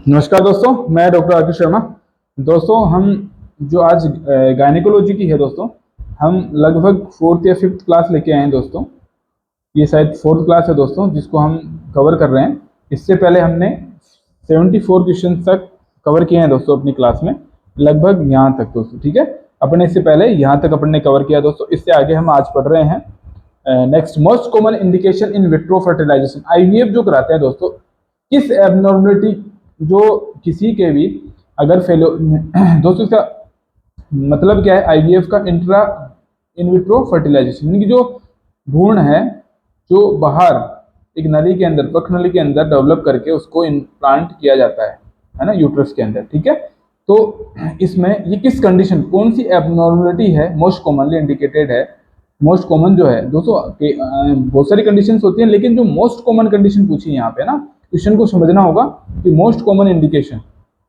नमस्कार दोस्तों, मैं डॉक्टर आर के शर्मा। दोस्तों, हम जो आज गायनेकोलॉजी की है दोस्तों, हम लगभग फोर्थ या फिफ्थ क्लास लेके आए हैं दोस्तों। ये शायद फोर्थ क्लास है दोस्तों जिसको हम कवर कर रहे हैं। इससे पहले हमने 74 क्वेश्चन तक कवर किए हैं दोस्तों अपनी क्लास में, लगभग यहाँ तक दोस्तों। ठीक है, अपने इससे पहले यहाँ तक अपने कवर किया दोस्तों। इससे आगे हम आज पढ़ रहे हैं next most common indication in vitro fertilisation. IVF जो कराते हैं दोस्तों, किस एबनॉर्मलिटी जो किसी के भी अगर फेलो दोस्तों, इसका मतलब क्या है? आईवीएफ का इंट्रा इन विट्रो फर्टिलाइजेशन, यानी कि जो भ्रूण है जो बाहर एक नली के अंदर, प्रख नली के अंदर डेवलप करके उसको इम्प्लांट किया जाता है ना, यूट्रस के अंदर। ठीक है, तो इसमें ये किस कंडीशन, कौन सी एबनॉर्मलिटी है मोस्ट कॉमनली इंडिकेटेड है? मोस्ट कॉमन जो है दोस्तों, बहुत सारी कंडीशंस होती हैं, लेकिन जो मोस्ट कॉमन कंडीशन पूछी है यहाँ पे ना, क्वेश्चन को समझना होगा कि मोस्ट कॉमन इंडिकेशन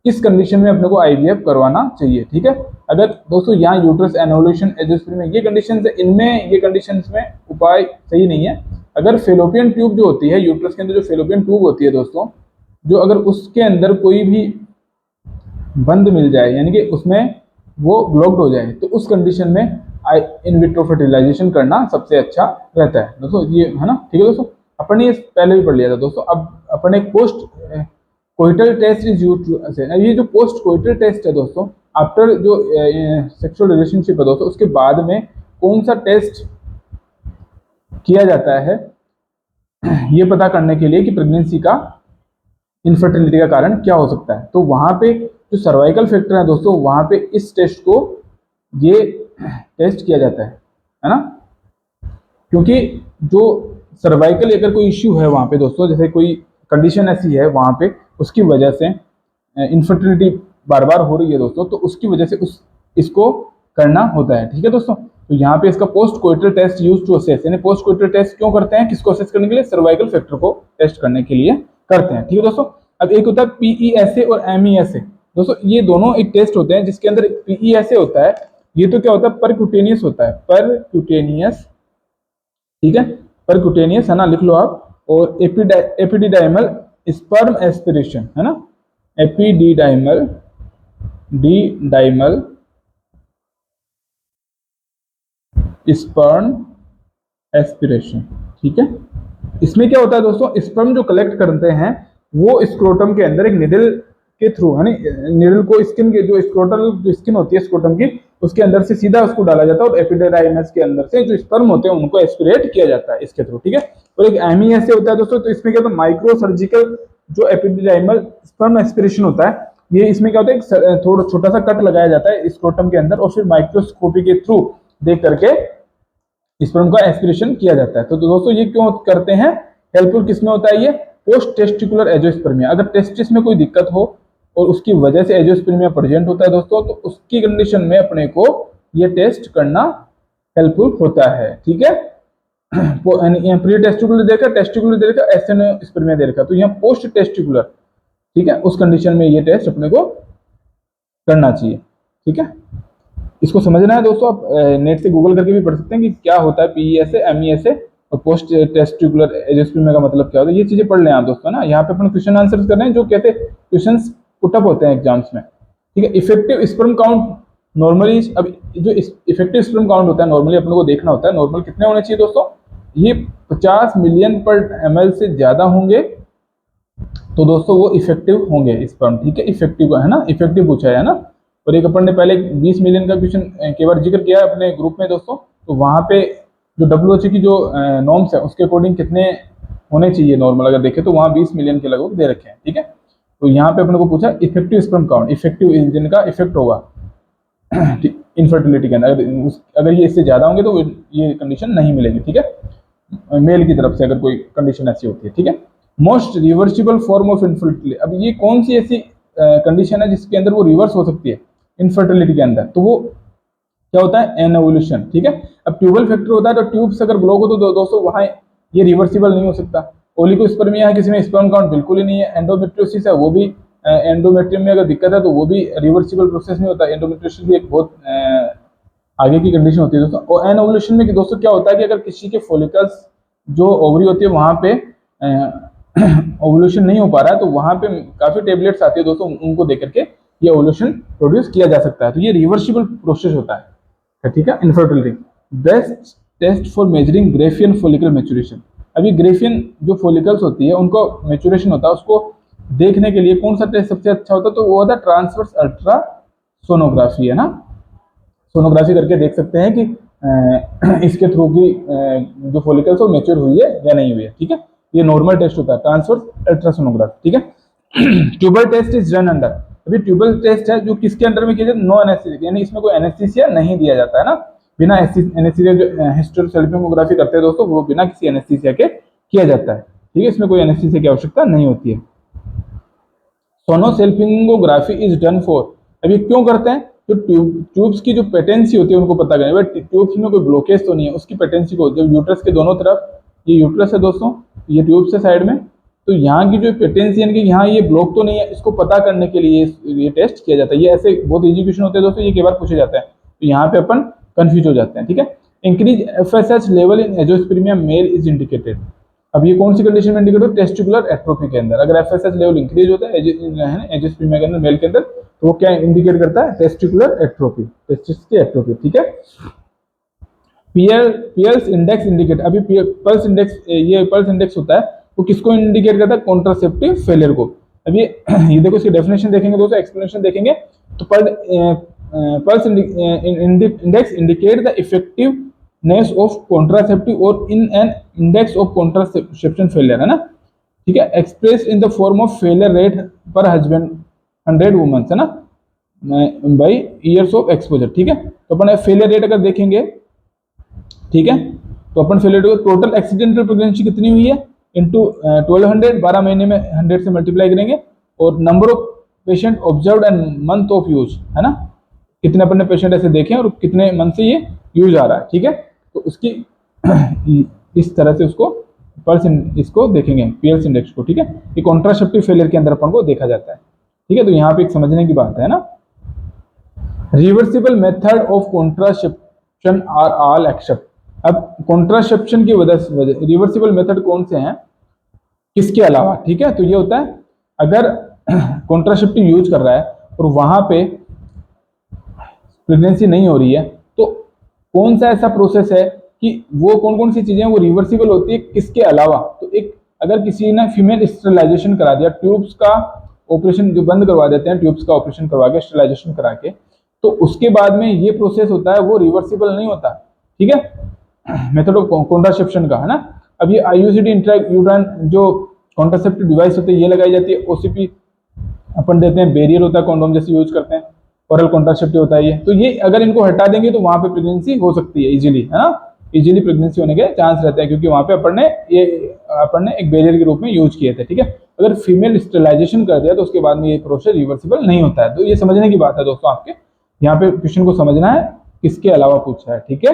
किस कंडीशन में अपने को आईवीएफ करवाना चाहिए। ठीक है, अगर दोस्तों यहाँ यूट्रस एनोवुलेशन एंजियोस्पर्मी में ये कंडीशंस है, इनमें ये कंडीशंस में उपाय सही नहीं है। अगर फेलोपियन ट्यूब जो होती है यूट्रस के अंदर, जो फेलोपियन ट्यूब होती है दोस्तों, जो अगर उसके अंदर कोई भी बंद मिल जाए, यानी कि उसमें वो ब्लॉक्ड हो जाए, तो उस कंडीशन में इन विट्रो फर्टिलाइजेशन करना सबसे अच्छा रहता है दोस्तों। ये है ना, ठीक है दोस्तों, अपन ने पहले भी पढ़ लिया था दोस्तों। अब अपन एक post coital test is used, ये जो पोस्ट कोइटल टेस्ट है दोस्तों, आफ्टर जो सेक्सुअल रिलेशनशिप है दोस्तों, उसके बाद में कौन सा टेस्ट किया जाता है ये पता करने के लिए कि प्रेगनेंसी का, इनफर्टिलिटी का कारण क्या हो सकता है। तो वहां पे जो सर्वाइकल फैक्टर है दोस्तों, वहां पे इस टेस्ट को ये टेस्ट किया जाता है ना, क्योंकि जो सर्वाइकल अगर कोई इश्यू है वहां पे दोस्तों, जैसे कोई कंडीशन ऐसी है वहां पे, उसकी वजह से इनफर्टिलिटी बार बार हो रही है दोस्तों, तो उसकी वजह से इसको करना होता है। ठीक है दोस्तों, तो यहाँ पे इसका post coital test use to assess, यानी पोस्ट कोइटल टेस्ट क्यों करते हैं? किसको असेस करने के लिए? सर्वाइकल फैक्टर को टेस्ट करने के लिए करते हैं। ठीक है दोस्तों, अब एक होता है पीईएसए और एमईएसए दोस्तों, ये दोनों एक टेस्ट होते हैं जिसके अंदर पीईएसए होता है, ये तो क्या होता है? परक्यूटेनियस होता है, परक्यूटेनियस। ठीक है, परक्यूटेनियस है ना, लिख लो आप। और एपिडिडाइमल स्पर्म एस्पिरेशन है ना, एपिडिडाइमल डाइमल स्पर्म एस्पिरेशन। ठीक है, इसमें क्या होता है दोस्तों? स्पर्म जो कलेक्ट करते हैं वो स्क्रोटम के अंदर एक निडल के थ्रू, है निडल को स्किन के, जो स्क्रोटल जो स्किन होती है स्क्रोटम की, उसके अंदर से सीधा उसको डाला जाता है, और एपिडिडाइमस के अंदर से जो स्पर्म होते हैं उनको एस्पिरेट किया जाता है इसके थ्रू। ठीक है, और एक एमईएसए होता है दोस्तों, तो इसमें क्या होता है? माइक्रो सर्जिकल जो एपिडिडाइमल स्पर्म एस्पिरेशन होता है, ये इसमें क्या होता है? एक थोड़ा छोटा सा कट लगाया जाता है स्क्रोटम के अंदर, और फिर माइक्रोस्कोपी के थ्रू देख करके स्पर्म का एस्पिरेशन किया जाता है। तो दोस्तों ये क्यों करते हैं? हेल्पफुल किसमें होता है ये? पोस्ट टेस्टिकुलर एंजियोस्पर्मिया, अगर टेस्टिस में कोई दिक्कत हो और उसकी वजह से एंजियोस्पर्मिया प्रेजेंट होता है दोस्तों, तो उसकी कंडीशन में अपने को ये टेस्ट करना हेल्पफुल होता है। ठीक है, प्री टेस्टिकुलर देखा, टेस्टिकुलर देखा, एस्टेनोस्पर्मिया देखा, तो यहाँ पोस्ट टेस्टिकुलर, ठीक है, उस कंडीशन में ये टेस्ट अपने को करना चाहिए। ठीक है, इसको समझना है दोस्तों, आप नेट से गूगल करके भी पढ़ सकते हैं कि क्या होता है पीईएसए, एमईएसए और पोस्ट टेस्टिकुलर एंजियोस्पर्मिया का मतलब क्या होता है। ये चीजें पढ़ लें आप दोस्तों ना। यहाँ पे अपन क्वेश्चन आंसर कर रहे हैं जो कहते हैं क्वेश्चंस पुटअप होते हैं एग्जाम्स में। ठीक है, इफेक्टिव स्पर्म काउंट नॉर्मली, अब जो इफेक्टिव स्पर्म काउंट होता है नॉर्मली अपने को देखना होता है, नॉर्मल कितने होने चाहिए दोस्तों? ये 50 मिलियन पर ml से ज्यादा होंगे तो दोस्तों वो इफेक्टिव होंगे स्पर्म। ठीक है, इफेक्टिव है ना, इफेक्टिव पूछा है ना। और एक अपन ने पहले 20 मिलियन का क्वेश्चन कई बार जिक्र किया है अपने ग्रुप में दोस्तों, तो वहां पे जो डब्ल्यूएचओ की जो नॉर्म्स है उसके अकॉर्डिंग कितने होने चाहिए नॉर्मल अगर देखें तो वहां 20 मिलियन के लगभग दे रखे हैं। ठीक है, तो यहाँ पे अपने को पूछा इफेक्टिव स्पर्म काउंट, इफेक्टिव जिनका इफेक्ट होगा इनफर्टिलिटी के अंदर, अगर ये इससे ज्यादा होंगे तो ये कंडीशन नहीं मिलेगी। ठीक है, मेल की तरफ से अगर कोई कंडीशन ऐसी होती है। ठीक है, most reversible form of infertility, अब ये कौन सी ऐसी कंडीशन है जिसके अंदर वो रिवर्स हो सकती है इनफर्टिलिटी के अंदर? तो वो क्या होता है? एनोवुलेशन। ठीक है, अब ट्यूबल फैक्टर होता है, तो ट्यूब्स अगर ब्लॉक हो तो दोस्तों वहां ये रिवर्सिबल नहीं हो सकता। ओलिगोस्पर्मिया है, किसी में स्पर्म काउंट बिल्कुल ही नहीं है। एंडोमेट्रियोसिस है, वो भी एंडोमेट्रियम में अगर दिक्कत है तो वो भी रिवर्सिबल प्रोसेस नहीं होता। एंडोमेट्रियोसिस भी एक बहुत आगे की कंडीशन होती है दोस्तों। और एनोवुलेशन में दोस्तों क्या होता है कि अगर किसी के फॉलिकल्स जो ओवरी होती है वहां पे ओवुलेशन नहीं हो पा रहा है तो वहां पे काफी टेबलेट्स आती है दोस्तों, उनको देकर के ये ओवुलेशन प्रोड्यूस किया जा सकता है। तो ये रिवर्सिबल प्रोसेस होता है, ठीक है। Infertility best test for measuring Graafian follicle maturation. अभी ग्रेफियन जो फॉलिकल्स होती है उनको मैच्योरेशन होता है, उसको देखने के लिए कौन सा टेस्ट सबसे अच्छा होता है, तो वो होता है ट्रांसवर्स अल्ट्रा सोनोग्राफी, है ना। सोनोग्राफी करके देख सकते हैं कि इसके थ्रू की जो फॉलिकल्स वो मैच्योर हुई है या नहीं हुई है, ठीक है। ये नॉर्मल टेस्ट होता है ट्रांसवर्स अल्ट्रासोनोग्राफी, ठीक है। Tubal test is run under, अभी ट्यूबल टेस्ट है जो किसके अंडर में किया जाता है, नो एनेस्थीसिया, यानी इसमें कोई एनेस्थीसिया नहीं दिया जाता है ना, बिना एनेस्थीसिया। जो हिस्टेरोसेल्फिंगोग्राफी करते हैं दोस्तों वो बिना किसी एनेस्थीसिया के किया जाता है, ठीक है। इसमें कोई एनेस्थीसिया की आवश्यकता नहीं होती है। सोनोसेल्फिंगोग्राफी इज डन फॉर, अभी क्यों करते हैं, जो ट्यूब्स की जो पेटेंसी होती है उनको पता करें, ट्यूब्स में कोई ब्लॉकेज तो नहीं है, उसकी पेटेंसी को, जब यूट्रस के दोनों तरफ, ये यूट्रस है दोस्तों, ये ट्यूब्स है साइड में, तो यहाँ की जो पेटेंसी यानी कि यहाँ ये ब्लॉक तो नहीं है, इसको पता करने के लिए ये टेस्ट किया जाता है। ये ऐसे बहुत इजी क्वेश्चन होते हैं दोस्तों, ये कई बार पूछे जाते हैं, तो यहाँ पे अपन कंफ्यूज हो जाते हैं, ठीक है। Increase FSH level in angiospermia male is indicated, अब ये कौन सी कंडीशन में इंडिकेट होता है, टेस्टिकुलर एट्रोफी के अंदर। अगर एफएसएच लेवल इंक्रीज होता है एंजियोस्पर्मिया के अंदर मेल के अंदर, तो वो क्या इंडिकेट करता है, टेस्टिकुलर एट्रोफी, टेस्टिस की एट्रोफी, ठीक है। पियर्स इंडेक्स इंडिकेट, अभी पल्स इंडेक्स, ये पल्स इंडेक्स होता है वो किसको इंडिकेट करता है, कॉन्ट्रासेप्टिव फेलियर को। अब ये देखो इसकी डेफिनेशन देखेंगे दोस्तों, एक्सप्लेनेशन देखेंगे, तो pulse index indicate the effectiveness of contraceptive और in an index of contraception failure, है ना, ठीक है। Express in the form of failure rate per husband 100 womens, है ना, बाई ईयर्स ऑफ एक्सपोजर, ठीक है। तो अपन फेलियर रेट अगर देखेंगे, ठीक है, तो अपन failure rate total accidental pregnancy कितनी हुई है इंटू 1200, 12 महीने में 100 से मल्टीप्लाई करेंगे, और number of patient observe and month of use, है ना, कितने अपन ने पेशेंट ऐसे देखे और कितने मंथ से ये यूज आ रहा है, ठीक है। तो उसकी इस तरह से उसको इसको देखेंगे पियर्स इंडेक्स को, ठीक है। ये कॉन्ट्रासेप्टिव फेलियर के अंदर अपन को देखा जाता है, ठीक है। तो यहाँ पे एक समझने की बात है ना। Reversible method of contraception are all except, अब कॉन्ट्रासेप्शन की वजह से रिवर्सिबल मेथड कौन से हैं किसके अलावा, ठीक है। तो ये होता है अगर कॉन्ट्रासेप्टिव यूज कर रहा है और वहां पे प्रेगनेंसी नहीं हो रही है, तो कौन सा ऐसा प्रोसेस है कि वो कौन कौन सी चीजें वो रिवर्सिबल होती है किसके अलावा। तो एक, अगर किसी ने फीमेल स्टेरिलाइजेशन करा दिया, ट्यूब्स का ऑपरेशन जो बंद करवा देते हैं, ट्यूब्स का ऑपरेशन करवा के स्टेरिलाइजेशन करा के, तो उसके बाद में ये प्रोसेस होता है वो रिवर्सिबल नहीं होता, ठीक है, मेथड ऑफ कॉन्ट्रासेप्शन का, है ना। अब ये आईयूसीडी इंट्रायूट्राइन जो कॉन्ट्रासेप्टिव डिवाइस होते हैं ये लगाई जाती है, ओसीपी अपन देते हैं, बैरियर होता है कॉन्डोम जैसे यूज करते हैं, ओरल कॉन्ट्रासेप्टिव होता है ये। तो ये अगर इनको हटा देंगे तो वहां पे प्रेगनेंसी हो सकती है इजीली, है ना, इजीली प्रेगनेंसी होने के चांस रहते हैं, क्योंकि वहां पे अपन ने एक बैरियर के रूप में यूज किए थे, ठीक है। अगर फीमेल स्टेरिलाइजेशन कर दिया तो उसके बाद में ये प्रोसेस रिवर्सिबल नहीं होता है। तो ये समझने की बात है दोस्तों, आपके यहाँ पे क्वेश्चन को समझना है किसके अलावा पूछा है, ठीक है।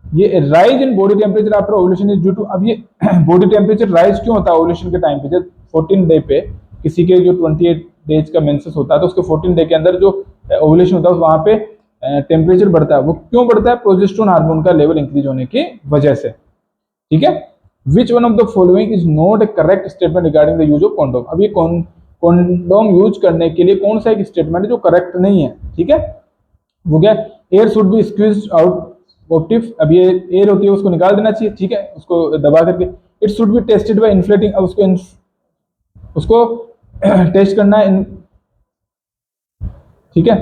ये rise in body temperature after ovulation is due to, अब ये बॉडी टेम्परेचर राइज क्यों होता है ओवुलेशन के टाइम पे, जब 14 डे पे किसी के जो 28 डेज का मेंसेस होता है तो उसके 14 डे के अंदर जो ओवुलेशन होता है वहां पे टेम्परेचर बढ़ता है। वो क्यों बढ़ता है, प्रोजेस्टेरोन हार्मोन का लेवल इंक्रीज होने की वजह से, ठीक है। Which one of the following is not A correct statement regarding the use of condom, अब ये कॉन्डोम यूज करने के लिए कौन सा एक स्टेटमेंट है जो करेक्ट नहीं है, ठीक है। वो क्या, air should be squeezed out ऑप्टिव, अब ये एयर होती है उसको निकाल देना चाहिए, ठीक है, उसको दबा करके। It should be tested by inflating, अब उसको टेस्ट करना है, ठीक है,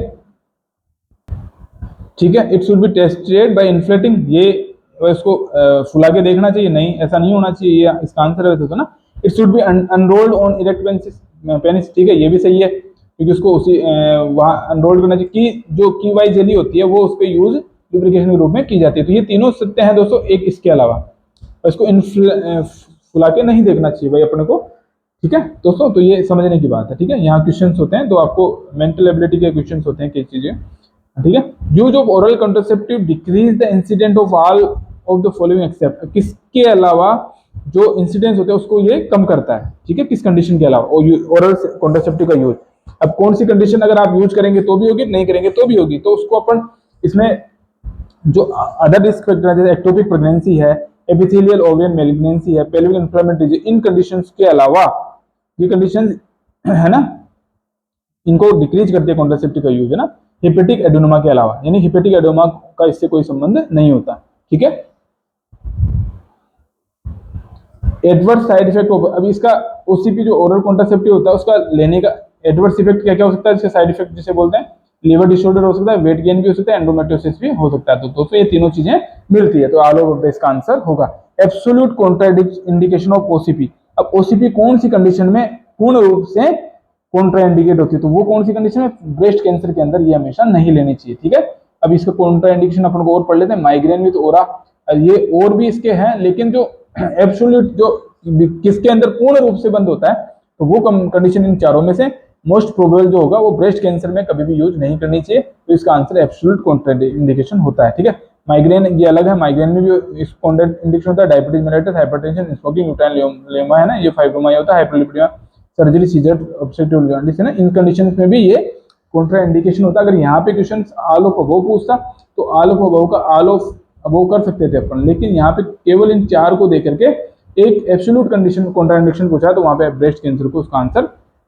ठीक है। It should be tested by inflating, ये इसको फुला के देखना चाहिए, नहीं ऐसा नहीं होना चाहिए, ये इसका आंसर है तो ना। It should be unrolled on erect penis, ठीक है, ये भी सही है, क्योंकि उसको उसी वहां अनरोल्ड करना चाहिए। की जो की वाई जेली होती है वो उस पर यूज लुब्रिकेशन के रूप में की जाती है। तो ये तीनों सत्य हैं दोस्तों, एक इसके अलावा, इसको फुला के नहीं देखना चाहिए भाई अपने को, ठीक है दोस्तों। तो ये समझने की बात है, ठीक है। यहाँ क्वेश्चंस होते हैं तो आपको मेंटल एबिलिटी के क्वेश्चंस होते हैं कई चीजें, ठीक है। Use of oral contraceptive decrease the incident of all of the following except, किसके अलावा जो इंसिडेंस होते हैं उसको ये कम करता है, ठीक है, किस कंडीशन के अलावा, ओरल कॉन्ट्रासेप्टिव का यूज। अब कौन सी कंडीशन अगर आप यूज करेंगे तो भी होगी, नहीं करेंगे तो भी होगी, तो उसको अपन इसमें जो अदर रिस्क फैक्टर जैसे एक्टोपिक प्रेगनेंसी है, एपिथेलियल ओवेरियन मैलिग्नेंसी है, पेल्विक इन्फ्लेमेटरी, इन कंडीशंस के अलावा ये कंडीशन है ना, इनको डिक्रीज करती है कॉन्ट्रासेप्टिव का यूज, है ना, हिपेटिक एडोनोमा के अलावा, यानी हिपेटिक एडोनोमा का इससे कोई संबंध नहीं होता। ठीक है, एडवर्स साइड इफेक्ट। अभी इसका ओसीपी जो ओरल कॉन्ट्रासेप्टिव होता है उसका लेने का एडवर्स इफेक्ट क्या क्या हो सकता है, इसके साइड इफेक्ट जिसे बोलते हैं, लिवर डिसऑर्डर हो सकता है, वेट गेन भी हो सकता है, एंडोमेट्रियोसिस भी हो सकता है। तो दोस्तों ये तीनों चीजें मिलती है, तो ऑल ओवर इसका आंसर होगा एब्सोल्यूट कॉन्ट्राइंडिकेशन ऑफ ओसीपी। अब ओसीपी कौन सी कंडीशन में पूर्ण रूप से कॉन्ट्राइंडिकेट होती है, तो वो कौन सी कंडीशन है, ब्रेस्ट कैंसर के अंदर ये हमेशा नहीं लेनी चाहिए। ठीक है, अब इसका कॉन्ट्राइंडिकेशन अपन को और पढ़ लेते हैं, माइग्रेन विद ओरा, ये और भी इसके हैं, लेकिन जो एब्सोल्यूट जो किसके अंदर पूर्ण रूप से बंद होता है, तो वो कंडीशन इन चारों में से मोस्ट प्रोबेबल जो होगा वो ब्रेस्ट कैंसर में कभी भी यूज नहीं करनी चाहिए, तो इसका आंसर एब्सोल्यूट कॉन्ट्राइंडिकेशन होता है। ठीक है, माइग्रेन ये अलग है, माइग्रेन में भी इस कॉन्ट्राइंडिकेशन होता है, diabetes mellitus, hypertension, smoking, uterine lemma है ना, ये फाइब्रोमाइल्जिया होता है, hyperlipidaemia, surgery, seizure, obstructive jaundice है ना, इन कंडीशंस में भी ये कॉन्ट्राइंडिकेशन होता है। अगर यहाँ पे क्वेश्चन ऑल ऑफ अबव पूछता तो ऑल ऑफ अबव का ऑल ऑफ अबव कर सकते थे अपन, लेकिन यहाँ पे केवल इन चार को देख करके एक एब्सोल्यूट कंडीशन कॉन्ट्राइंडिकेशन पूछा है, तो वहां पे ब्रेस्ट कैंसर को उसका आंसर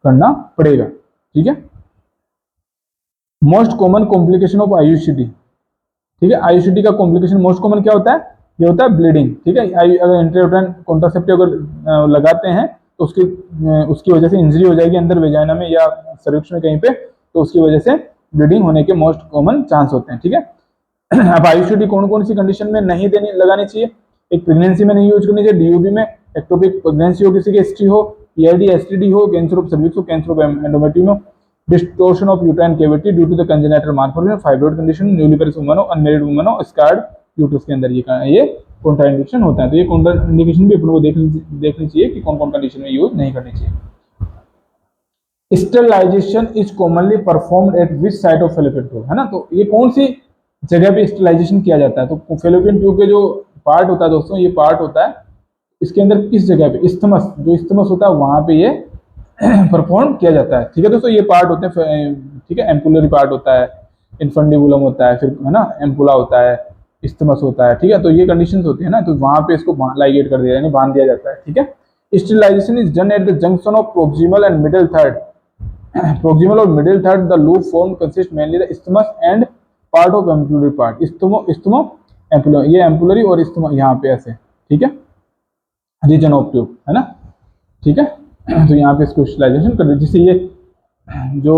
करना पड़ेगा। ठीक है, most common complication of IUCD. ठीक है, आईयूसीडी का कॉम्प्लिकेशन मोस्ट कॉमन क्या होता है, ये होता है ब्लीडिंग। ठीक है, अगर इंट्रायूटेराइन कॉन्ट्रासेप्टिव अगर लगाते हैं तो उसकी वजह से इंजरी हो जाएगी अंदर वेजाइना में या सर्विक्स में कहीं पे, तो उसकी वजह से ब्लीडिंग होने के मोस्ट कॉमन चांस होते हैं। ठीक है, अब आईयूसीडी कौन कौन सी कंडीशन में नहीं लगानी चाहिए, एक प्रेगनेंसी में नहीं यूज करनी चाहिए, डीयूबी में, एक्टोपिक प्रेगनेंसी हो, किसी की हिस्ट्री हो, पीआईडी एसटीडी हो, कैंसर ऑफ सर्विक्स हो, कैंसर ऑफ एंडोमेट्रियम हो, distortion of uterine cavity due to the congenital malformation, fibroid condition, newly parous woman हो, अनमैरिड वुमन हो, स्कार्ड यूट्रस के अंदर ये कॉन्ट्राइंडिकेशन होता है। तो ये कॉन्ट्राइंडिकेशन भी अपन को देखनी चाहिए कि कौन कौन कंडीशन में यूज नहीं करनी चाहिए। Sterilisation is commonly performed at which site of fallopian tube, है ना, तो ये कौन सी जगह पे स्टेरिलाइजेशन किया जाता है, तो फैलोपियन ट्यूब के जो पार्ट होता है दोस्तों, ये पार्ट होता है इसके अंदर किस जगह पे, इस्थमस, जो इस्थमस होता है वहां पे ये परफॉर्म किया जाता है। ठीक है दोस्तों, ये पार्ट होते हैं, ठीक है, एम्पुलरी पार्ट होता है, इन्फंडिबुलम होता है, फिर है ना एम्पुला होता है, इस्थमस होता है। ठीक है, तो ये कंडीशंस होती है ना, तो वहां पे इसको लाइगेट कर दिया यानी बांध दिया जाता है। ठीक है, sterilisation is done at the junction of proximal and middle third, proximal और middle third the loop form consist mainly the isthmus and part of ampullary part, isthmo ampullar, ये एम्पुलरी और इस्थमो यहाँ पे ऐसे। ठीक है, रीजन ऑफ ट्यूब, है ना। ठीक है, तो यहाँ पे इसको स्टेरिलाइजेशन कर, जिससे ये जो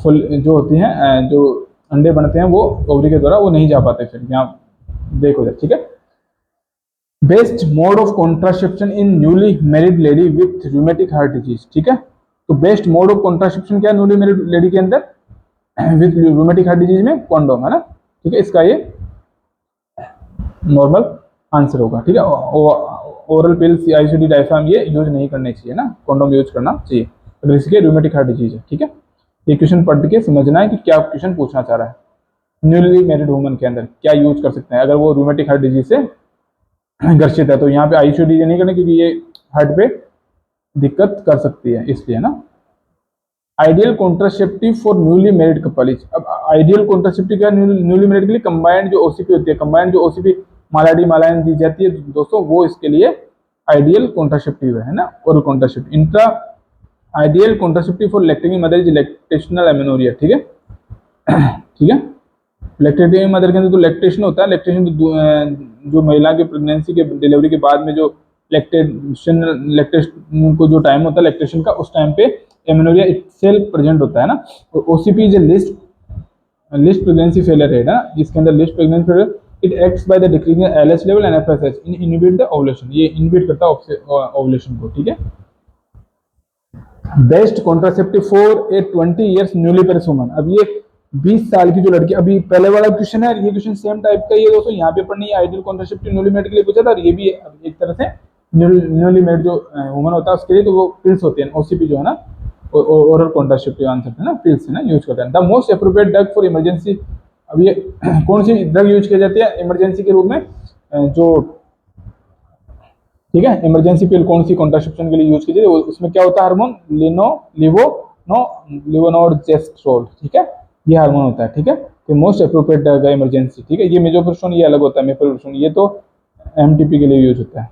फुल जो होती हैं, जो अंडे बनते हैं वो ओवरी के द्वारा वो नहीं जा पाते, फिर यहाँ ब्रेक हो जाए। ठीक है, best mode of contraception in newly married lady with rheumatic heart disease. ठीक है, तो बेस्ट मोड ऑफ कॉन्ट्रासेप्शन क्या है न्यूली मैरिड लेडी के अंदर विथ रूमेटिक हार्ट डिजीज में, कॉन्डोम, है ना। ठीक है, इसका ये नॉर्मल आंसर होगा। ठीक है, ओरल पिल्स, आईसीडी, डायफ्राम ये यूज नहीं करने चाहिए ना, कॉन्डोम यूज करना चाहिए अगर इसके रूमेटिक हार्ट डिजीज है। ठीक है, ये क्वेश्चन पढ़ के समझना है कि क्या क्वेश्चन पूछना चाह रहा है। न्यूली मैरिड वुमन के अंदर क्या यूज कर सकते हैं अगर वो रूमेटिक हार्ट डिजीज से ग्रसित है, तो यहाँ पे आईसीडी नहीं करना क्योंकि ये हार्ट पे दिक्कत कर सकती है, इसलिए ना। Ideal contraceptive for newly married couple is, अब आइडियल कॉन्ट्रासेप्टिव क्या है न्यूली मैरिड के लिए, कंबाइंड जो ओसीपी होती है, कंबाइंड जो ओसीपी मालाडी मालायन दी जाती है दोस्तों, वो इसके लिए आइडियल कॉन्ट्रासेप्टिव है ना, oral contraceptive. Intra ideal contraceptive for lactating mother is lactational amenorrhoea. ठीक है, ठीक है, लैक्टेटिंग मदर के अंदर तो लैक्टेशन होता है, लैक्टेशन तो जो महिला के प्रेगनेंसी के डिलीवरी के बाद में जो लैक्टेशन को जो टाइम होता है लैक्टेशन का, उस टाइम पे एमेनोरिया इटसेल्फ प्रेजेंट होता है ना। और OCP is list pregnancy failure rate है ना, इसके अंदर list pregnancy failure, it acts by the decreasing LH level and FSH in inhibit the ovulation, ये इनहिबिट करता है ओवुलेशन को। ठीक है, best contraceptive for a 20 years newly married woman, अब ये 20 साल की जो लड़की, अभी पहले वाला क्वेश्चन है, ये क्वेश्चन सेम टाइप का ही है दोस्तों, यहाँ पे पढ़नी है आइडियल कॉन्ट्रासेप्टिव न्यूली मैरिड के लिए पूछा था, और ये भी एक तरह से न्यूली मैरिड जो वुमन होता है उसके लिए, तो वो पिल्स होती है ओसीपी जो है ना, ओरल कॉन्ट्रासेप्टिव आंसर है ना, पिल्स है ना, यूज करते हैं। The most appropriate drug for emergency, अब ये कौन सी ड्रग यूज की जाती है इमरजेंसी के रूप में, जो ठीक है, इमरजेंसी पिल कौन सी कॉन्ट्रासेप्शन के लिए यूज की जाती है, उसमें क्या होता है हार्मोन, लिवोनोर्जेस्ट्रोल। ठीक है, ये हार्मोन होता है। ठीक है, तो मोस्ट अप्रोप्रिएट ड्रग है इमरजेंसी। ठीक है, ये मेजोप्रोस्टोन ये अलग होता है, मेप्रोस्टोन ये तो एमटीपी के लिए यूज होता है।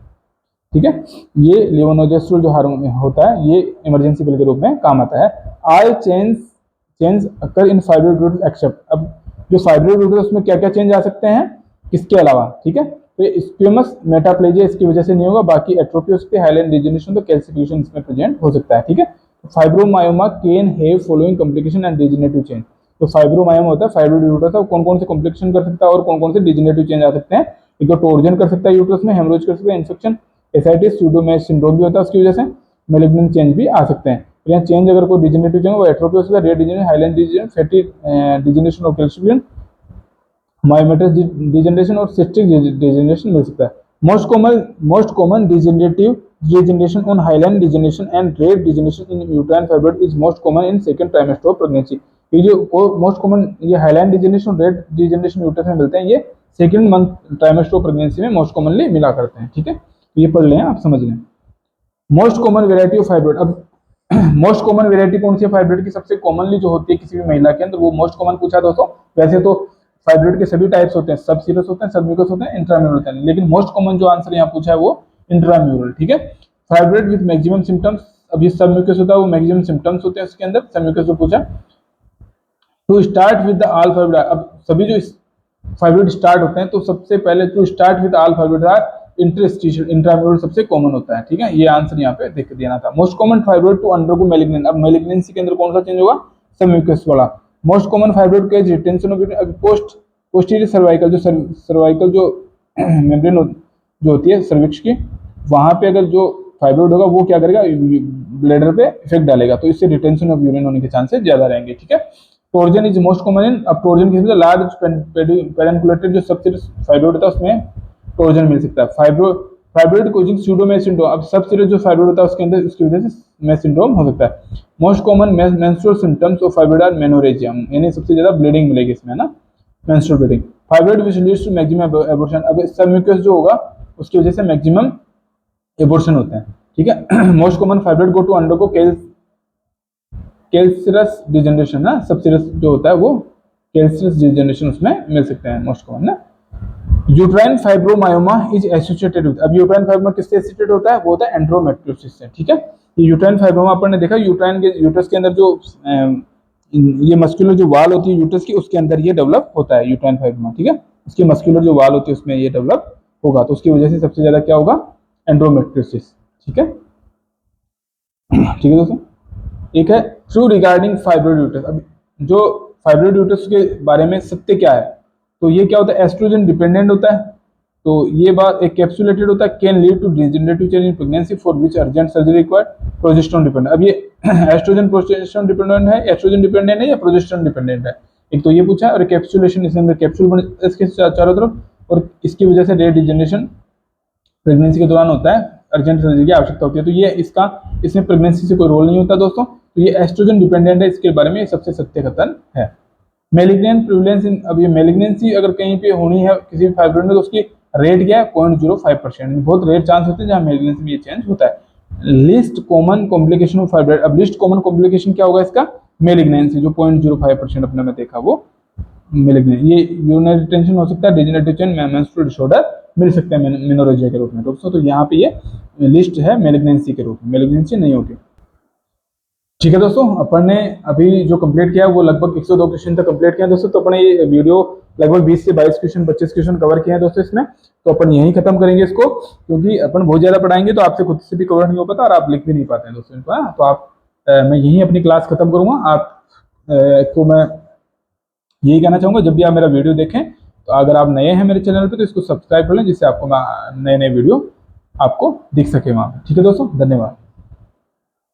ठीक है। ये लेवोनोजेस्ट्रोल जो हार्मोन होता है ये इमरजेंसी पिल के रूप में काम आता है। ऑल चेंज अकर इन फाइब्रोइड एक्सेप्ट, अब जो फाइब्रोइड उसमें क्या क्या चेंज आ सकते हैं किसके अलावा, ठीक है। तो ये स्क्वेमस मेटाप्लेजिया इसकी वजह से नहीं होगा, बाकी एट्रोफी उसके हाइलाइन डिजेनरेशन तो कैल्सिफिकेशन इसमें प्रेजेंट हो सकता है, ठीक है। Fibromyoma can have following complication and degenerative change, तो फाइब्रोमायोमा होता है फाइब्रोइड यूट्रस है, कौन कौन से कॉम्प्लिकेशन कर सकता है और कौन कौन से डिजेनरेटिव चेंज आ सकते हैं। एक तो टोर्जन कर सकता है यूट्रस में, हेमरोज कर सकता है, इन्फेक्शन, एसाइटिस, सूडोमोनास सिंड्रोम भी होता है उसकी वजह से, मैलिग्नेंट चेंज भी आ सकते हैं। यहाँ चेंज अगर कोई डिजेनरेटिव चेंज वो एट्रोफी हो सकता है, red degeneration, hyaline degeneration, fatty degeneration of calcium, myometric degeneration और सिस्टिक डिजेनरेशन मिल सकता है। Most common degeneration on hyaline degeneration and red degeneration in uterine fibroid is most common in second trimester of pregnancy. ये जो most common ये hyaline degeneration, red degeneration uterus में मिलते हैं, ये second month trimester of pregnancy में most commonly मिला करते हैं, ठीक है। ये पढ़ लें आप, समझ लें। Most common variety of fibroid, अब मोस्ट कॉमन वेराइटी कौन सी है फाइब्रोइड की, सबसे कॉमनली जो होती है किसी भी महिला के अंदर, वो मोस्ट कॉमन पूछा दोस्तों। वैसे तो फाइब्रोइड के सभी टाइप्स होते हैं, सब सीरस होते हैं, सब म्यूकस होते हैं, इंट्राम्यूरल होते हैं, लेकिन मोस्ट कॉमन जो आंसर यहाँ पूछा है वो इंट्राम्यूरल, ठीक है। फाइब्रोइड विद मैक्सिमम सिम्टम्स, अब ये सब म्यूकस होता है वो मैक्सिमम सिम्टम्स होते हैं उसके अंदर, सब म्यूकस जो पूछा। To start with the all fibroid, अब सभी जो फाइब्रोइड स्टार्ट होते हैं तो सबसे पहले to start with all fibroid are interstitial, intramural सबसे कॉमन होता है, ठीक है। ये आंसर यहाँ पे देख देना था। Most common fibroid to undergo malignant, अब मैलिग्नेंसी के अंदर कौन सा चेंज होगा, सब म्यूकस वाला। Most common fibroid cage retention of posterior cervical, जो सर्वाइकल जो मेम्ब्रेन जो होती है सर्विक्स की, वहां पे अगर जो फाइब्रोइड होगा वो क्या करेगा, ब्लैडर पे इफेक्ट डालेगा, तो इससे रिटेंशन ऑफ यूरिन होने के चांसेस ज्यादा रहेंगे, ठीक है। टोर्जन इज मोस्ट कॉमन इन, अब टोर्जन की लार्ज पेडिकुलेटेड जो सबसे फाइब्रोइड होता है उसमें टोर्जन मिल सकता है। फाइब्रोइड कोजिंग सूडोमोनास सिंड्रोम, अब सब सीरस जो फाइब्रोइड होता है उसके अंदर उसकी वजह से मेस सिंड्रोम हो सकता है। Most common menstrual symptoms of fibroid are menorrhagia, यानी सबसे ज्यादा ब्लीडिंग मिलेगी इसमें ना, menstrual bleeding. Fibroid which leads to maximum abortion, अब सब म्यूकस जो होगा उसकी वजह से मैक्सिमम एबॉर्शन होते हैं, ठीक है। Most common fibroid go to undergo calcious degeneration ना, सब सीरस जो होता है वो कैल्सियस डिजेनरेशन उसमें मिल सकते हैं मोस्ट कॉमन ना। Uterine fibromyoma is associated with, अब यूट्राइन फाइब्रोमा किससे एसोसिएटेड होता है, वो होता है एंड्रोमेट्रियोसिस से, ठीक है। ये यूट्राइन फाइब्रोमा अपन ने देखा, यूट्राइन के यूट्रस के अंदर जो ये मस्कुलर जो वाल होती है यूट्रस की उसके अंदर ये डेवलप होता है यूट्राइन फाइब्रोमा, ठीक है। उसकी मस्कुलर जो वाल होती है उसमें ये डेवलप होगा, तो उसकी वजह से सबसे ज्यादा क्या होगा, एंड्रोमेट्रियोसिस, ठीक है। ठीक है दोस्तों, एक है ट्रू रिगार्डिंग फाइब्रोइड यूट्रस, अब जो फाइब्रोइड यूट्रस के बारे में सत्य क्या है, तो ये क्या होता है, एस्ट्रोजन डिपेंडेंट होता है, तो ये बात एक कैप्सुलेटेड होता है, can lead to degenerative change in pregnancy for which urgent surgery required, progesterone dependent, अब ये एस्ट्रोजन प्रोजेस्टेरोन डिपेंडेंट है, एस्ट्रोजन डिपेंडेंट है या प्रोजेस्टेरोन डिपेंडेंट है, एक तो ये पूछा है, और कैप्सुलेशन इसके अंदर कैप्सूल बने इसके चारों तरफ, और इसकी वजह से रेड डिजेनरेशन प्रेगनेंसी के दौरान होता है, अर्जेंट सर्जरी की आवश्यकता होती है, तो ये इसमें प्रेगनेंसी से कोई रोल नहीं होता दोस्तों, तो ये एस्ट्रोजन डिपेंडेंट है, इसके बारे में ये सबसे सत्य कथन है। मैलिग्नेंट प्रिवलेंस इन, अब ये मैलिग्नेंसी अगर कहीं पे होनी है किसी भी फाइब्रोइड में तो उसकी रेट क्या है 0.05%, बहुत रेयर चांस होते हैं जहाँ मैलिग्नेंसी में ये चेंज होता है। List common complication of fibroid, अब लिस्ट कॉमन कॉम्प्लिकेशन क्या होगा इसका, मैलिग्नेंसी, जो 0.05% अपने में देखा वो मैलिग्नेंसी, ये यूरिनरी रिटेंशन हो सकता है, डिजेनरेटिव चेंज, मेंस्ट्रुअल डिसऑर्डर मिल सकते हैं मेनोरेजिया के रूप में दोस्तों, तो यहाँ पे ये लिस्ट है मैलिग्नेंसी के रूप में, मैलिग्नेंसी नहीं होगी, ठीक है दोस्तों। अपन ने अभी जो कंप्लीट किया वो लगभग 102 क्वेश्चन तक कंप्लीट किया दोस्तों, तो अपने ये वीडियो लगभग 20 से 22 क्वेश्चन 25 क्वेश्चन कवर किए हैं दोस्तों इसमें, तो अपन यहीं खत्म करेंगे इसको, क्योंकि अपन बहुत ज्यादा पढ़ाएंगे तो आपसे खुद से भी कवर नहीं हो पाता और आप लिख भी नहीं पाते हैं दोस्तों इनको, तो आप मैं यहीं अपनी क्लास खत्म करूंगा। आप को मैं यही कहना चाहूंगा, जब भी आप मेरा वीडियो देखें तो अगर आप नए हैं मेरे चैनल पे तो इसको सब्सक्राइब कर लें, जिससे आपको नए नए वीडियो आपको दिख सके वहाँ पे, ठीक है दोस्तों, धन्यवाद।